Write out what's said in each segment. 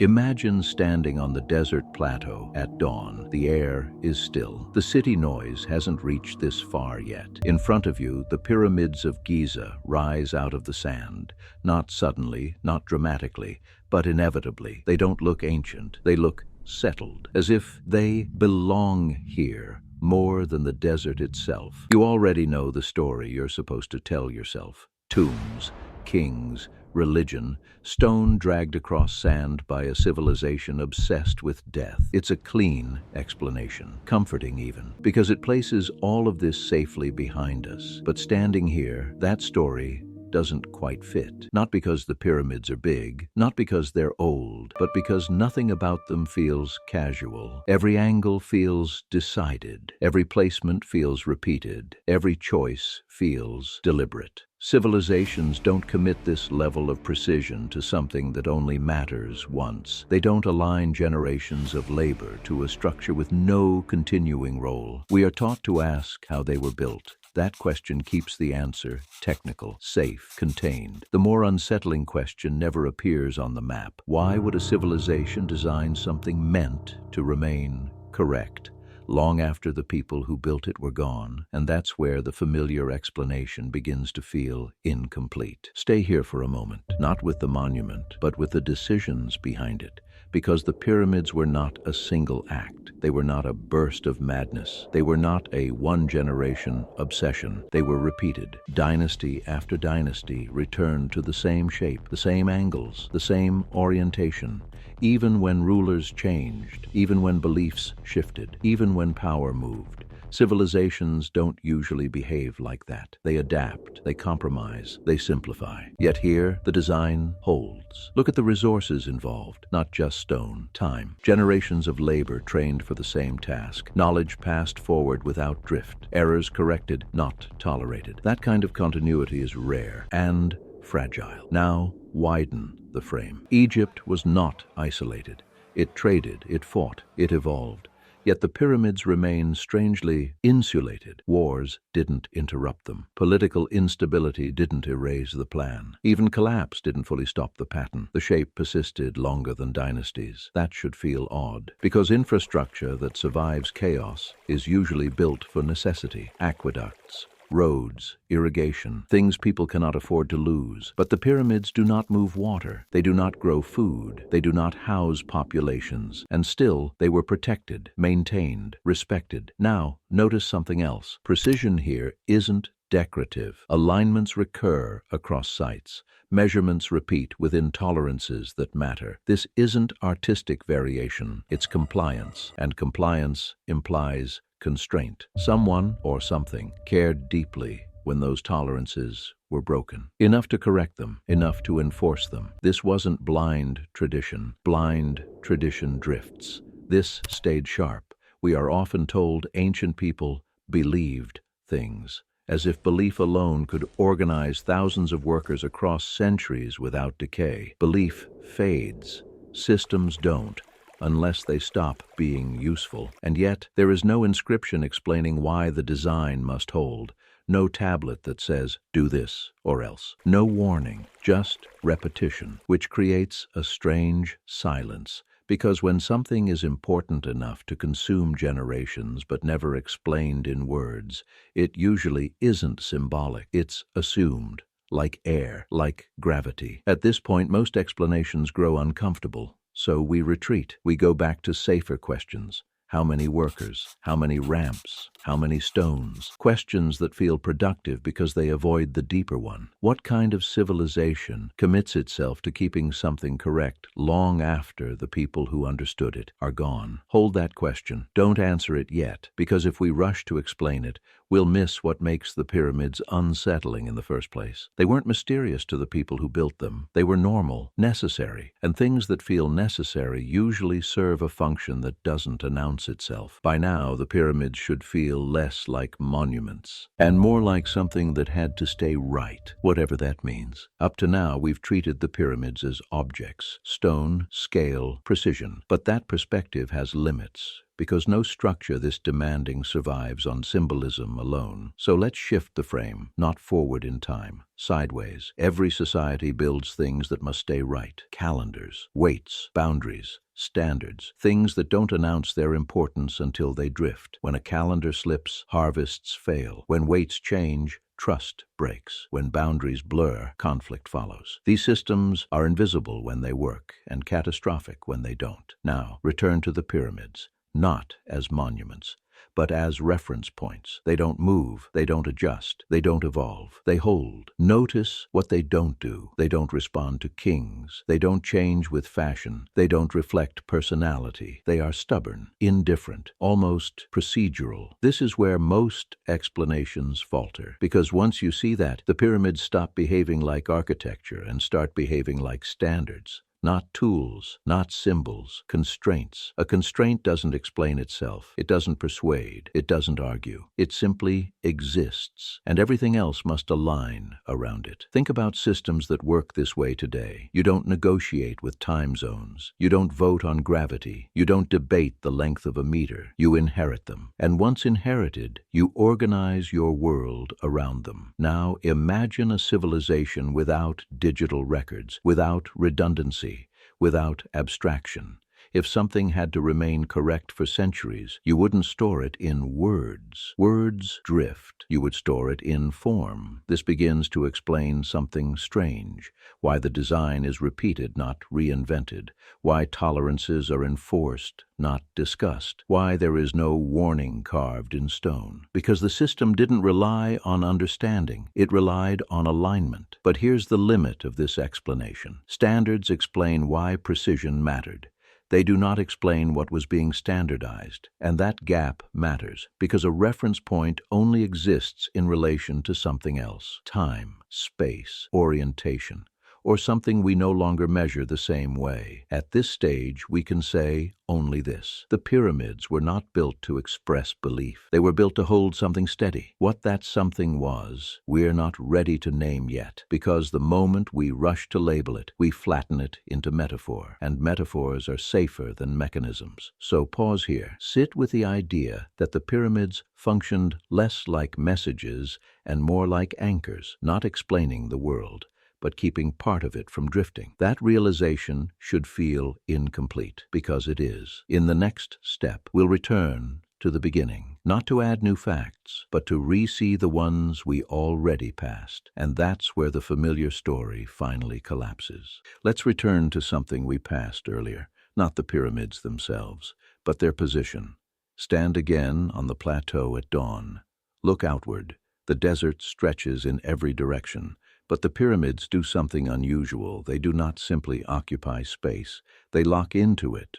Imagine standing on the desert plateau at dawn. The air is still. The city noise hasn't reached this far yet. In front of you, the pyramids of Giza rise out of the sand. Not suddenly, not dramatically, but inevitably. They don't look ancient. They look settled, as if they belong here more than the desert itself. You already know the story you're supposed to tell yourself. Tombs, kings, religion, stone dragged across sand by a civilization obsessed with death. It's a clean explanation, comforting even, because it places all of this safely behind us. But standing here, that story doesn't quite fit. Not because the pyramids are big, not because they're old, but because nothing about them feels casual. Every angle feels decided. Every placement feels repeated. Every choice feels deliberate. Civilizations don't commit this level of precision to something that only matters once. They don't align generations of labor to a structure with no continuing role. We are taught to ask how they were built. That question keeps the answer technical, safe, contained. The more unsettling question never appears on the map. Why would a civilization design something meant to remain correct long after the people who built it were gone? And that's where the familiar explanation begins to feel incomplete. Stay here for a moment, not with the monument, but with the decisions behind it. Because the pyramids were not a single act. They were not a burst of madness. They were not a one-generation obsession. They were repeated. Dynasty after dynasty returned to the same shape, the same angles, the same orientation. Even when rulers changed, even when beliefs shifted, even when power moved. Civilizations don't usually behave like that. They adapt, they compromise, they simplify. Yet here, the design holds. Look at the resources involved, not just stone, time. Generations of labor trained for the same task. Knowledge passed forward without drift. Errors corrected, not tolerated. That kind of continuity is rare and fragile. Now, widen the frame. Egypt was not isolated. It traded, it fought, it evolved. Yet the pyramids remain strangely insulated. Wars didn't interrupt them. Political instability didn't erase the plan. Even collapse didn't fully stop the pattern. The shape persisted longer than dynasties. That should feel odd, because infrastructure that survives chaos is usually built for necessity. Aqueducts, roads, irrigation, things people cannot afford to lose. But the pyramids do not move water. They do not grow food. They do not house populations. And still, they were protected, maintained, respected. Now, notice something else. Precision here isn't decorative. Alignments recur across sites. Measurements repeat within tolerances that matter. This isn't artistic variation. It's compliance. And compliance implies constraint. Someone or something cared deeply when those tolerances were broken. Enough to correct them, enough to enforce them. This wasn't blind tradition. Blind tradition drifts. This stayed sharp. We are often told ancient people believed things, as if belief alone could organize thousands of workers across centuries without decay. Belief fades. Systems don't, unless they stop being useful. And yet, there is no inscription explaining why the design must hold. No tablet that says, do this or else. No warning, just repetition, which creates a strange silence. Because when something is important enough to consume generations but never explained in words, it usually isn't symbolic. It's assumed, like air, like gravity. At this point, most explanations grow uncomfortable. So we retreat. We go back to safer questions. How many workers? How many ramps? How many stones? Questions that feel productive because they avoid the deeper one. What kind of civilization commits itself to keeping something correct long after the people who understood it are gone? Hold that question. Don't answer it yet, because if we rush to explain it, we'll miss what makes the pyramids unsettling in the first place. They weren't mysterious to the people who built them. They were normal, necessary, and things that feel necessary usually serve a function that doesn't announce itself. By now, the pyramids should feel less like monuments and more like something that had to stay right, whatever that means. Up to now, we've treated the pyramids as objects: stone, scale, precision. But that perspective has limits. because no structure this demanding survives on symbolism alone. So let's shift the frame, not forward in time, sideways. Every society builds things that must stay right. Calendars, weights, boundaries, standards, things that don't announce their importance until they drift. When a calendar slips, harvests fail. When weights change, trust breaks. When boundaries blur, conflict follows. These systems are invisible when they work and catastrophic when they don't. Now, return to the pyramids, not as monuments, but as reference points. They don't move, they don't adjust, they don't evolve, they hold. Notice what they don't do. They don't respond to kings, they don't change with fashion, they don't reflect personality. They are stubborn, indifferent, almost procedural. This is where most explanations falter, because once you see that, the pyramids stop behaving like architecture and start behaving like standards. Not tools, not symbols, constraints. A constraint doesn't explain itself. It doesn't persuade. It doesn't argue. It simply exists, and everything else must align around it. Think about systems that work this way today. You don't negotiate with time zones. You don't vote on gravity. You don't debate the length of a meter. You inherit them. And once inherited, you organize your world around them. Now imagine a civilization without digital records, without redundancy, without abstraction. If something had to remain correct for centuries, you wouldn't store it in words. Words drift. You would store it in form. This begins to explain something strange: why the design is repeated, not reinvented; why tolerances are enforced, not discussed; why there is no warning carved in stone. Because the system didn't rely on understanding, it relied on alignment. But here's the limit of this explanation. Standards explain why precision mattered. They do not explain what was being standardized, and that gap matters, because a reference point only exists in relation to something else: time, space, orientation, or something we no longer measure the same way. At this stage, we can say only this: the pyramids were not built to express belief. They were built to hold something steady. What that something was, we're not ready to name yet, because the moment we rush to label it, we flatten it into metaphor, and metaphors are safer than mechanisms. So pause here. Sit with the idea that the pyramids functioned less like messages and more like anchors, not explaining the world, but keeping part of it from drifting. That realization should feel incomplete, because it is. In the next step, we'll return to the beginning, not to add new facts, but to re-see the ones we already passed. And that's where the familiar story finally collapses. Let's return to something we passed earlier, not the pyramids themselves, but their position. Stand again on the plateau at dawn. Look outward. The desert stretches in every direction. But the pyramids do something unusual. They do not simply occupy space. They lock into it.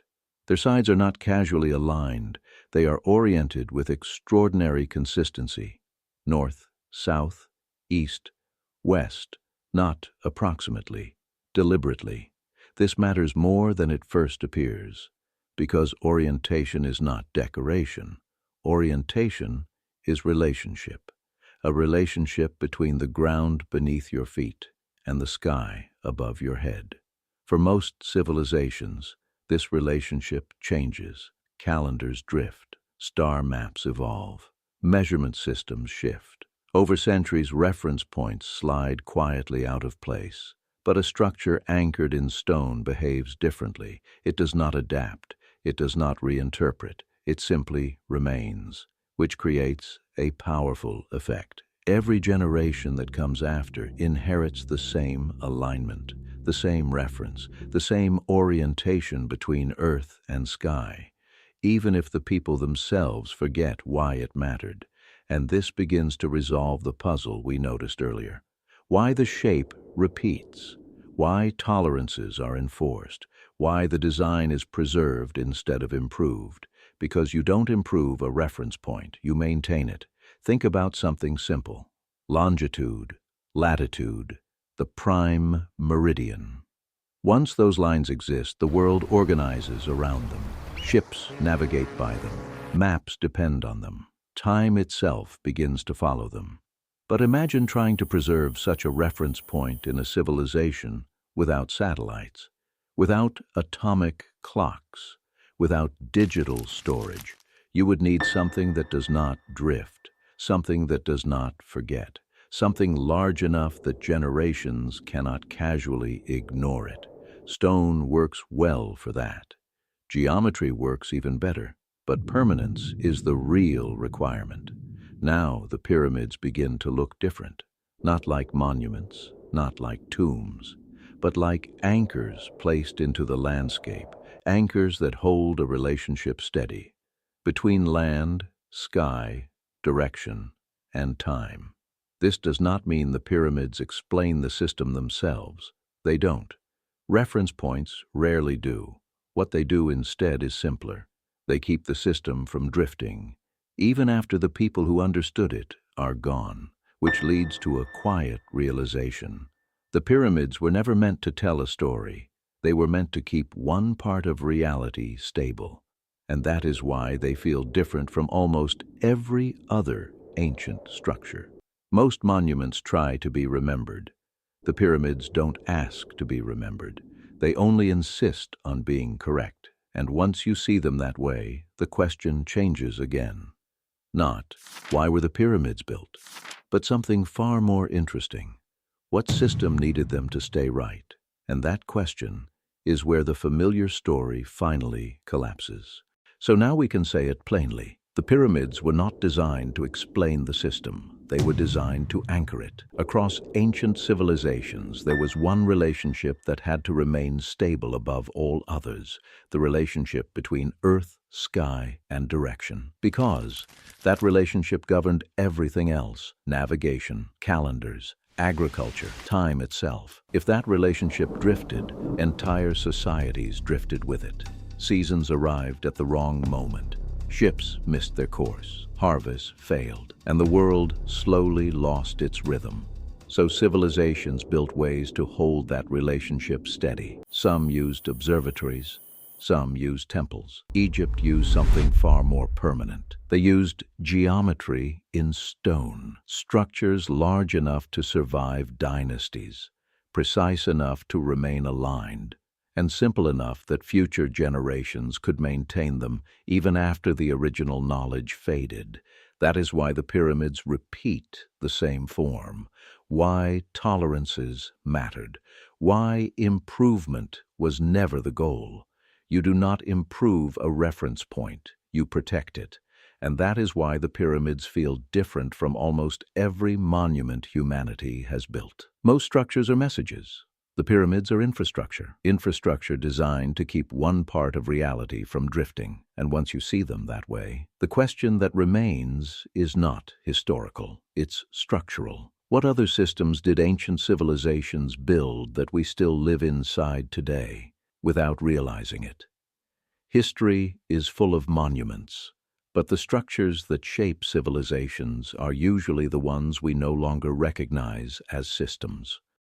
Their sides are not casually aligned. They are oriented with extraordinary consistency. North, south, east, west, not approximately, deliberately. This matters more than it first appears, because orientation is not decoration. Orientation is relationship. A relationship between the ground beneath your feet and the sky above your head. For most civilizations, this relationship changes. Calendars drift, star maps evolve, measurement systems shift. Over centuries, reference points slide quietly out of place. But a structure anchored in stone behaves differently. It does not adapt, it does not reinterpret, it simply remains, which creates a powerful effect. Every generation that comes after inherits the same alignment, the same reference, the same orientation between earth and sky, even if the people themselves forget why it mattered. And this begins to resolve the puzzle we noticed earlier. Why the shape repeats, why tolerances are enforced, why the design is preserved instead of improved. Because you don't improve a reference point, you maintain it. Think about something simple: longitude, latitude, the prime meridian. Once those lines exist, the world organizes around them. Ships navigate by them. Maps depend on them. Time itself begins to follow them. But imagine trying to preserve such a reference point in a civilization without satellites, without atomic clocks, without digital storage. You would need something that does not drift, something that does not forget, something large enough that generations cannot casually ignore it. Stone works well for that. Geometry works even better, but permanence is the real requirement. Now the pyramids begin to look different, not like monuments, not like tombs, but like anchors placed into the landscape, anchors that hold a relationship steady between land, sky, direction, and time. This does not mean the pyramids explain the system themselves. They don't. Reference points rarely do. What they do instead is simpler. They keep the system from drifting, even after the people who understood it are gone, which leads to a quiet realization. The pyramids were never meant to tell a story. They were meant to keep one part of reality stable. And that is why they feel different from almost every other ancient structure. Most monuments try to be remembered. The pyramids don't ask to be remembered. They only insist on being correct. And once you see them that way, the question changes again. Not, why were the pyramids built? But something far more interesting. What system needed them to stay right? And that question is where the familiar story finally collapses. So now we can say it plainly. The pyramids were not designed to explain the system. They were designed to anchor it. Across ancient civilizations, there was one relationship that had to remain stable above all others, the relationship between earth, sky, and direction. Because that relationship governed everything else: navigation, calendars, agriculture, time itself. If that relationship drifted, entire societies drifted with it. Seasons arrived at the wrong moment. Ships missed their course, harvests failed, and the world slowly lost its rhythm. So civilizations built ways to hold that relationship steady. Some used observatories, some used temples. Egypt used something far more permanent. They used geometry in stone, structures large enough to survive dynasties, precise enough to remain aligned, and simple enough that future generations could maintain them even after the original knowledge faded. That is why the pyramids repeat the same form, why tolerances mattered, why improvement was never the goal. You do not improve a reference point, you protect it. And that is why the pyramids feel different from almost every monument humanity has built. Most structures are messages. The pyramids are infrastructure designed to keep one part of reality from drifting. And once you see them that way, the question that remains is not historical, it's structural. What other systems did ancient civilizations build that we still live inside today without realizing it? History is full of monuments, but the structures that shape civilizations are usually the ones we no longer recognize as systems.